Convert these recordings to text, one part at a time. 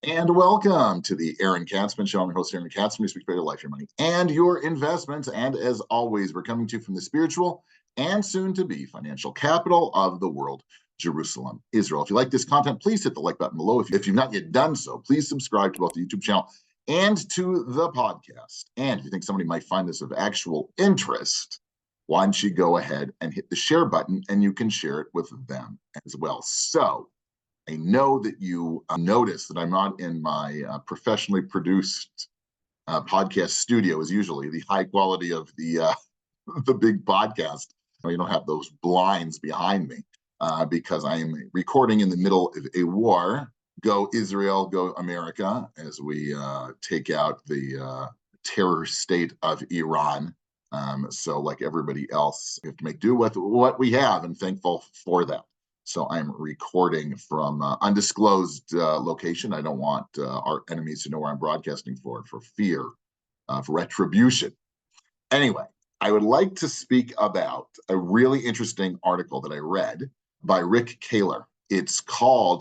And welcome to the Aaron Katzman Show. I'm your host, Aaron Katzman. We speak about your life, your money, and your investments. And as always, we're coming to you from the spiritual and soon-to-be financial capital of the world, Jerusalem, Israel. If you like this content, please hit the like button below. If you've not yet done so, please subscribe to both the YouTube channel and to the podcast. And if you think somebody might find this of actual interest, why don't you go ahead and hit the share button, and you can share it with them as well. So, I know that you notice that I'm not in my professionally produced podcast studio as usually. The high quality of the the big podcast. You don't have those blinds behind me because I am recording in the middle of a war. Go Israel, go America, as we take out the terror state of Iran. So like everybody else, we have to make do with what we have, and thankful for that. So I'm recording from undisclosed location. I don't want our enemies to know where I'm broadcasting for fear of retribution. Anyway, I would like to speak about a really interesting article that I read by Rick Kaler. It's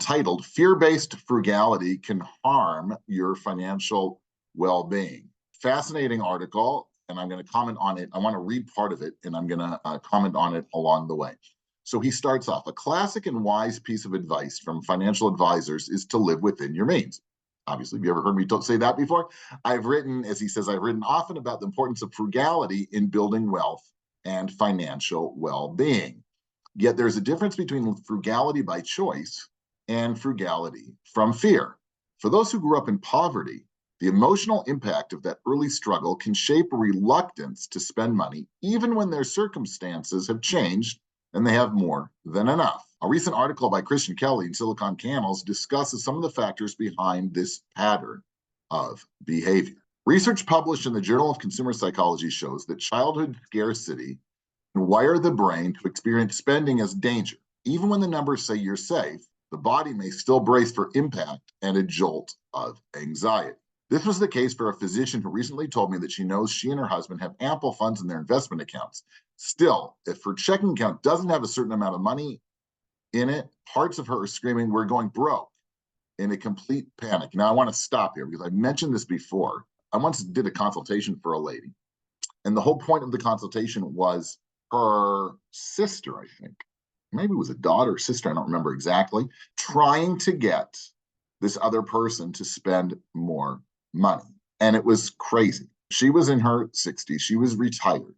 titled Fear-Based Frugality Can Harm Your Financial Well-Being. Fascinating article, and I'm going to comment on it. I want to read part of it, and I'm going to comment on it along the way. So he starts off, a classic and wise piece of advice from financial advisors is to live within your means. Obviously, have you ever heard me say that before? I've written, as he says, I've written often about the importance of frugality in building wealth and financial well-being. Yet there's a difference between frugality by choice and frugality from fear. For those who grew up in poverty, the emotional impact of that early struggle can shape a reluctance to spend money, even when their circumstances have changed and they have more than enough. A recent article by Christian Kelly in Silicon Camels discusses some of the factors behind this pattern of behavior. Research published in the Journal of Consumer Psychology shows that childhood scarcity can wire the brain to experience spending as danger. Even when the numbers say you're safe, the body may still brace for impact and a jolt of anxiety. This was the case for a physician who recently told me that she knows she and her husband have ample funds in their investment accounts. Still, if her checking account doesn't have a certain amount of money in it, parts of her are screaming, "We're going broke," in a complete panic. Now, I want to stop here because I mentioned this before. I once did a consultation for a lady, and the whole point of the consultation was her sister, I think, maybe it was a daughter or sister, I don't remember exactly, trying to get this other person to spend more money. And it was crazy. She was in her 60s. She was retired.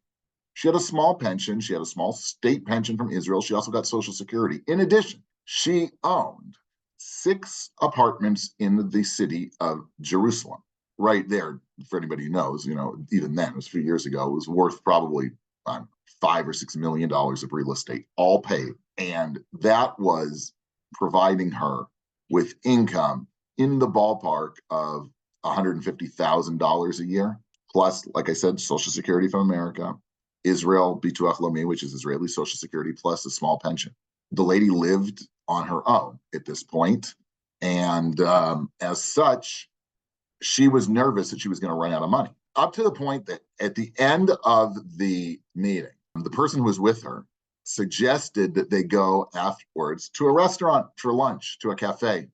She had a small pension. She had a small state pension from Israel. She also got Social Security. In addition, she owned 6 apartments in the city of Jerusalem. Right there, for anybody who knows, even then, it was a few years ago, it was worth probably $5 or $6 million of real estate, all paid. And that was providing her with income in the ballpark of $150,000 a year, plus, like I said, Social Security from America, Israel Bituach Lomi, which is Israeli Social Security, plus a small pension. The lady lived on her own at this point, and as such, she was nervous that she was going to run out of money, up to the point that at the end of the meeting, the person who was with her suggested that they go afterwards to a restaurant for lunch, to a cafe.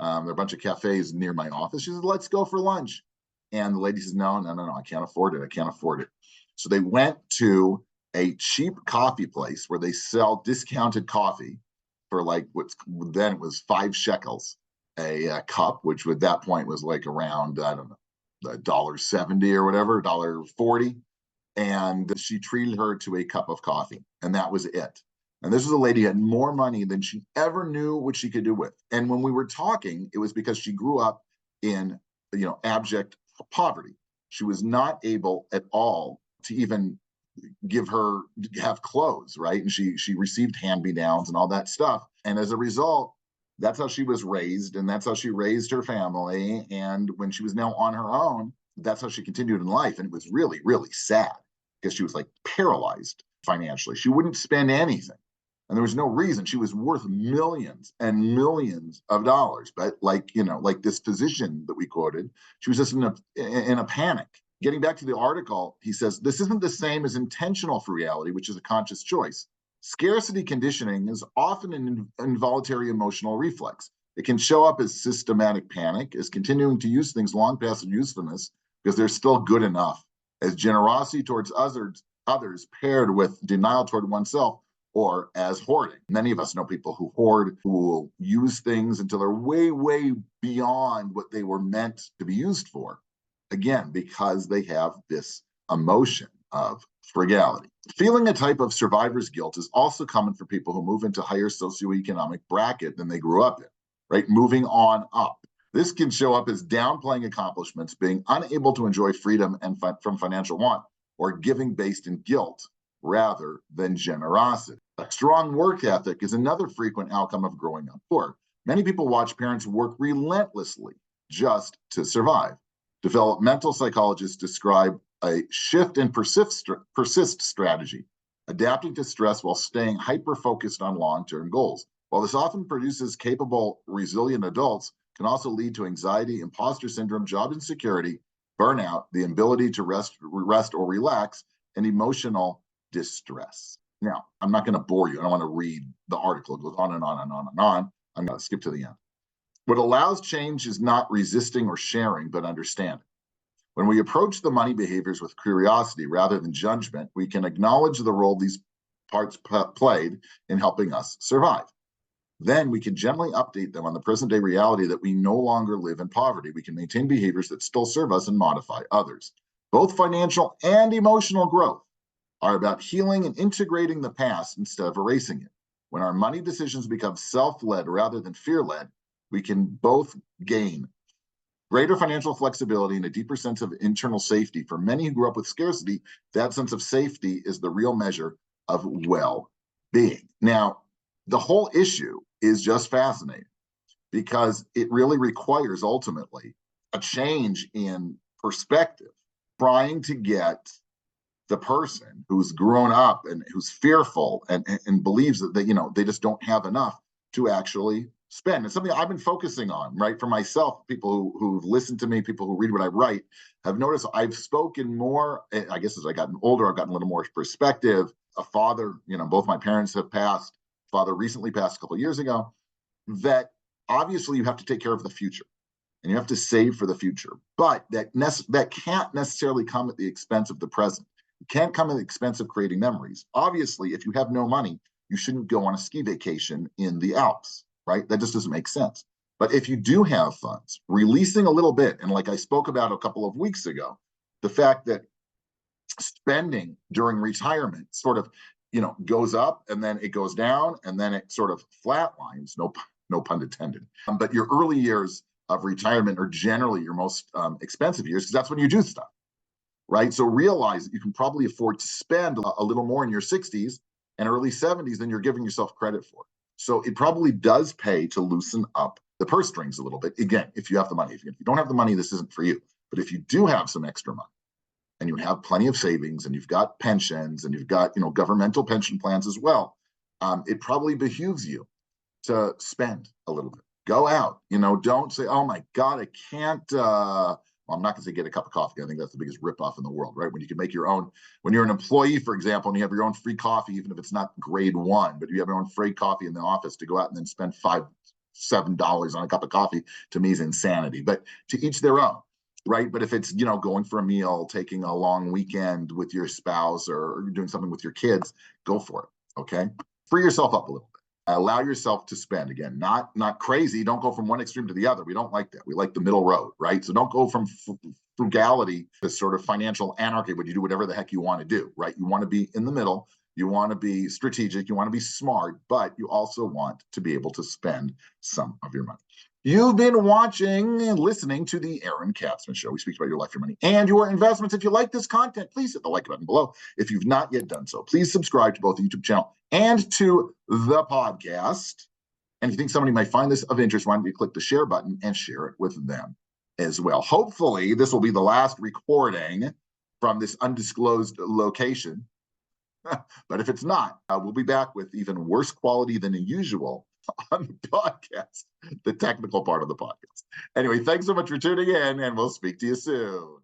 There are a bunch of cafes near my office. She said, "Let's go for lunch." And the lady says, no, I can't afford it. I can't afford it. So they went to a cheap coffee place where they sell discounted coffee for like then it was 5 shekels a cup, which at that point was like around, I don't know, $1.70 or whatever, $1.40. And she treated her to a cup of coffee, and that was it. And this was a lady who had more money than she ever knew what she could do with. And when we were talking, it was because she grew up in, abject poverty. She was not able at all to even have clothes, right? And she received hand-me-downs and all that stuff. And as a result, that's how she was raised, and that's how she raised her family. And when she was now on her own, that's how she continued in life. And it was really, really sad because she was like paralyzed financially. She wouldn't spend anything. And there was no reason. She was worth millions and millions of dollars. But like this physician that we quoted, she was just in a panic. Getting back to the article, he says, this isn't the same as intentional frugality, which is a conscious choice. Scarcity conditioning is often an involuntary emotional reflex. It can show up as systematic panic, as continuing to use things long past their usefulness because they're still good enough, as generosity towards others paired with denial toward oneself, or as hoarding. Many of us know people who hoard, who will use things until they're way, way beyond what they were meant to be used for. Again, because they have this emotion of frugality. Feeling a type of survivor's guilt is also common for people who move into higher socioeconomic bracket than they grew up in, right? Moving on up. This can show up as downplaying accomplishments, being unable to enjoy freedom and from financial want, or giving based in guilt rather than generosity. A strong work ethic is another frequent outcome of growing up poor. Many people watch parents work relentlessly just to survive. Developmental psychologists describe a shift and persist strategy, adapting to stress while staying hyper-focused on long-term goals. While this often produces capable, resilient adults, can also lead to anxiety, imposter syndrome, job insecurity, burnout, the inability to rest or relax, and emotional distress. Now, I'm not going to bore you. I don't want to read the article. It goes on and on and on and on. I'm going to skip to the end. What allows change is not resisting or sharing, but understanding. When we approach the money behaviors with curiosity rather than judgment, we can acknowledge the role these parts played in helping us survive. Then we can gently update them on the present day reality that we no longer live in poverty. We can maintain behaviors that still serve us and modify others. Both financial and emotional growth are about healing and integrating the past instead of erasing it. When our money decisions become self-led rather than fear-led, we can both gain greater financial flexibility and a deeper sense of internal safety. For many who grew up with scarcity, that sense of safety is the real measure of well-being. Now, the whole issue is just fascinating because it really requires ultimately a change in perspective, trying to get the person who's grown up and who's fearful and believes that they just don't have enough to actually spend. It's something I've been focusing on, right? For myself, people who've listened to me, people who read what I write, have noticed I've spoken more. I guess as I gotten older, I've gotten a little more perspective. A father, both my parents have passed. Father recently passed a couple of years ago. That obviously you have to take care of the future, and you have to save for the future. But that can't necessarily come at the expense of the present. It can't come at the expense of creating memories. Obviously, if you have no money, you shouldn't go on a ski vacation in the Alps, right? That just doesn't make sense. But if you do have funds, releasing a little bit, and like I spoke about a couple of weeks ago, the fact that spending during retirement sort of, goes up and then it goes down and then it sort of flatlines, no pun intended. But your early years of retirement are generally your most expensive years because that's when you do stuff, right? So realize that you can probably afford to spend a little more in your 60s and early 70s than you're giving yourself credit for. So it probably does pay to loosen up the purse strings a little bit. Again, if you have the money. If you don't have the money, this isn't for you. But if you do have some extra money and you have plenty of savings and you've got pensions and you've got, governmental pension plans as well, it probably behooves you to spend a little bit. Go out, don't say, oh my God, I can't, well, I'm not going to say get a cup of coffee. I think that's the biggest ripoff in the world, right? When you can make your own, when you're an employee, for example, and you have your own free coffee, even if it's not grade one, but you have your own free coffee in the office, to go out and then spend $5-7 on a cup of coffee, to me is insanity. But to each their own, right? But if it's, going for a meal, taking a long weekend with your spouse, or doing something with your kids, go for it, okay? Free yourself up a little bit. Allow yourself to spend. Again, not crazy. Don't go from one extreme to the other. We don't like that. We like the middle road, right? So don't go from frugality to sort of financial anarchy, where you do whatever the heck you want to do, right? You want to be in the middle. You want to be strategic. You want to be smart, but you also want to be able to spend some of your money. You've been watching and listening to the Aaron Katzman Show. We speak about your life, your money, and your investments. If you like this content, please hit the like button below. If you've not yet done so, please subscribe to both the YouTube channel and to the podcast. And if you think somebody might find this of interest, why don't you click the share button and share it with them as well. Hopefully, this will be the last recording from this undisclosed location. But if it's not, we'll be back with even worse quality than usual on the podcast, the technical part of the podcast. Anyway, thanks so much for tuning in, and we'll speak to you soon.